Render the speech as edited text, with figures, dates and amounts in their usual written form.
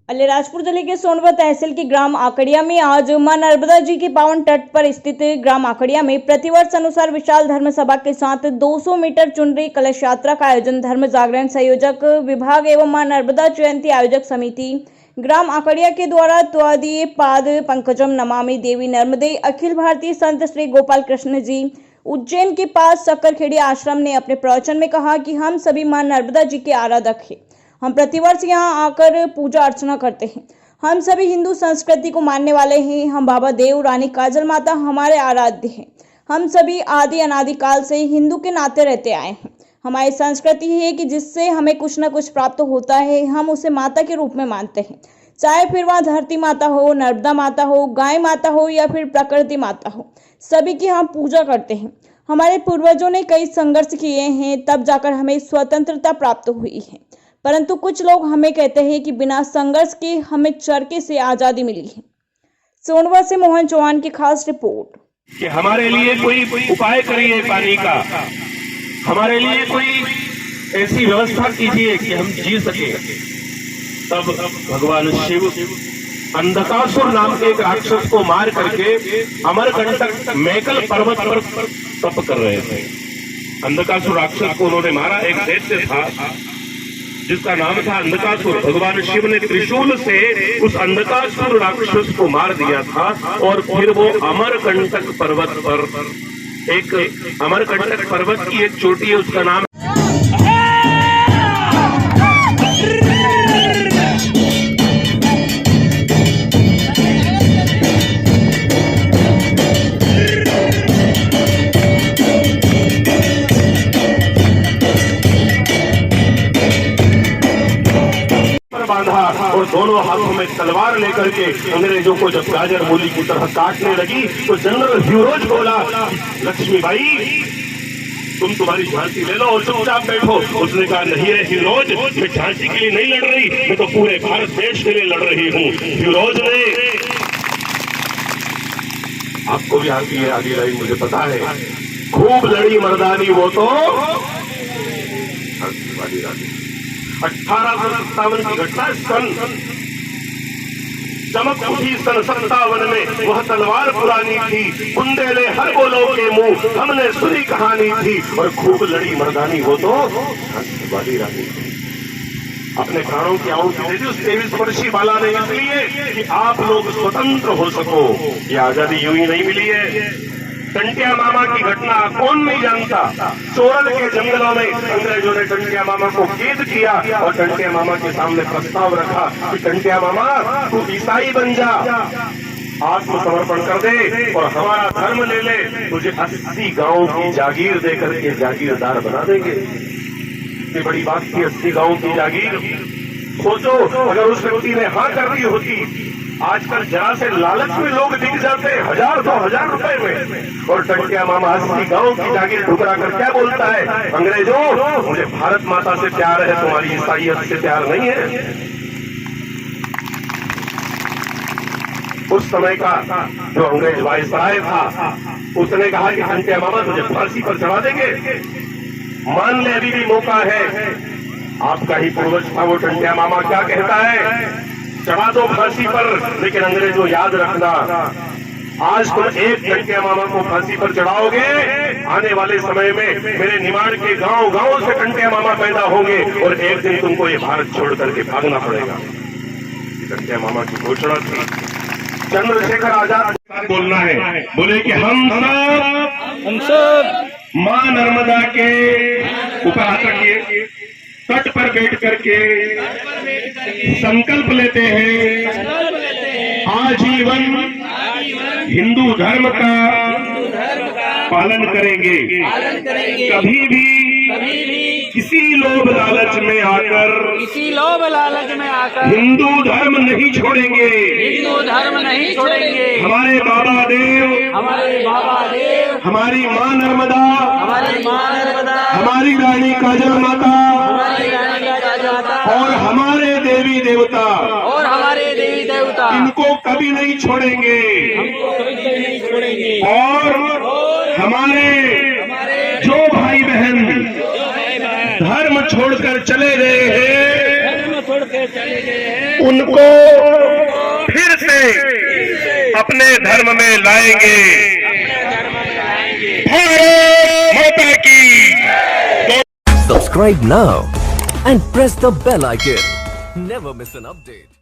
अलीराजपुर जिले के सोनभद्र तहसील के ग्राम आकड़िया में आज मां नर्मदा जी के पावन तट पर स्थित ग्राम आकड़िया में प्रतिवर्ष अनुसार विशाल धर्म सभा के साथ 200 मीटर चुनरी कलश यात्रा का आयोजन धर्म जागरण संयोजक विभाग एवं मां नर्मदा जयंती आयोजक समिति ग्राम आकड़िया के द्वारा त्वदीय पाद पंकजम नमामि देवी नर्मदे अखिल भारतीय संत श्री गोपाल कृष्ण जी उज्जैन के पास सक्करखेड़ी आश्रम ने अपने प्रवचन में कहा कि हम सभी मां नर्मदा जी के आराधक हैं। हम प्रतिवर्ष यहाँ आकर पूजा अर्चना करते हैं। हम सभी हिंदू संस्कृति को मानने वाले हैं। हम बाबा देव रानी काजल माता हमारे आराध्य हैं। हम सभी आदि अनादि काल से हिंदू के नाते रहते आए हैं। हमारी संस्कृति है कि जिससे हमें कुछ न कुछ प्राप्त होता है, हम उसे माता के रूप में मानते हैं। चाहे फिर वहाँ धरती माता हो, नर्मदा माता हो, गाय माता हो या फिर प्रकृति माता हो, सभी की हम पूजा करते हैं। हमारे पूर्वजों ने कई संघर्ष किए हैं, तब जाकर हमें स्वतंत्रता प्राप्त हुई है। परंतु कुछ लोग हमें कहते हैं कि बिना संघर्ष के हमें चरखे से आजादी मिली है। सोनभद्र से मोहन चौहान की खास रिपोर्ट। कि हमारे लिए कोई उपाय करिए पानी का, हमारे लिए कोई ऐसी व्यवस्था कीजिए कि हम जी सके। तब भगवान शिव अंधकासुर नाम के एक राक्षस को मार करके अमरकंटक मैकल पर्वत पर तप कर रहे थे। अंधकासुर राक्षस को उन्होंने मारा। एक दैत्य था जिसका नाम था अंधकासुर। भगवान शिव ने त्रिशूल से उस अंधकासुर राक्षस को मार दिया था और फिर वो अमरकंटक पर्वत पर, एक अमरकंटक पर्वत की एक चोटी है, उसका नाम बांधा और दोनों हाथों में तलवार लेकर के अंग्रेजों को जब गाजर मूली की तरह काटने लगी तो जनरल ह्यूरोज बोला, लक्ष्मीबाई तुम तुम्हारी झांसी ले लो और चुपचाप बैठो। उसने कहा नहीं है ह्यूरोज, मैं झांसी के लिए नहीं लड़ रही, मैं तो पूरे भारत देश के लिए लड़ रही हूँ। ह्यूरोज ने, आपको भी आती है आधी लाइन मुझे पता है, खूब लड़ी मर्दानी वो तो 1857 की घटना। सन चमक उठी सन 57 में, वह तलवार पुरानी थी, बुंदेले हर बोलो के मुंह, हमने सुनी कहानी थी, और खूब लड़ी मर्दानी वो तो वाली रानी थी। अपने प्राणों की आहुति दे दी उस 23 वर्षीय बाला ने, इसलिए कि आप लोग स्वतंत्र हो सको। ये आजादी यूं ही नहीं मिली है। टंटिया मामा की घटना कौन नहीं जानता। चोरल के जंगलों में अंग्रेजों ने टंटिया मामा को कैद किया और टंटिया मामा के सामने प्रस्ताव रखा कि टंटिया मामा तू ईसाई बन जा, आत्मसमर्पण कर दे और हमारा धर्म ले ले, तुझे 80 गांव की जागीर देकर के जागीरदार बना देंगे। इतनी बड़ी बात थी 80 गांव की जागीर। सोचो अगर उस व्यक्ति ने हाँ कर दी होती। आजकल जरा से लालच में लोग दिख जाते 1000-2000 रुपए में, और टंटिया मामा 80 गांव की जागीर ठुकरा कर क्या बोलता है, अंग्रेजों मुझे भारत माता से प्यार है, तुम्हारी ईसाईयत से प्यार नहीं है। उस समय का जो अंग्रेज वायसराय था उसने कहा कि टंटिया मामा तुझे फांसी पर चढ़ा देंगे, मान ले अभी भी मौका है। आपका ही पूर्वज था वो टंटिया मामा, क्या कहता है, चढ़ा दो फांसी पर, लेकिन अंग्रेजों याद रखना, आज तुम एक टंटिया मामा को फांसी पर चढ़ाओगे, आने वाले समय में मेरे निमाड़ के गांव गांव से टंटिया मामा पैदा होंगे और एक दिन तुमको ये भारत छोड़ करके भागना पड़ेगा। टंटिया मामा की घोषणा थी। चंद्रशेखर आजाद बोलना है, बोले कि हम सब मां नर्मदा के ऊपर तट पर बैठ करके संकल्प लेते हैं आजीवन हिंदू धर्म का पालन करेंगे, कभी भी किसी लोभ लालच में आकर हिंदू धर्म नहीं छोड़ेंगे, हमारे बाबा देव, हमारी मां नर्मदा, हमारी रानी काजल माता और हमारे देवी देवता इनको कभी नहीं छोड़ेंगे। और हमारे जो भाई बहन धर्म छोड़कर चले गए हैं उनको फिर से अपने धर्म में लाएंगे। भारत माता की। Subscribe now and press the bell icon. Never miss an update.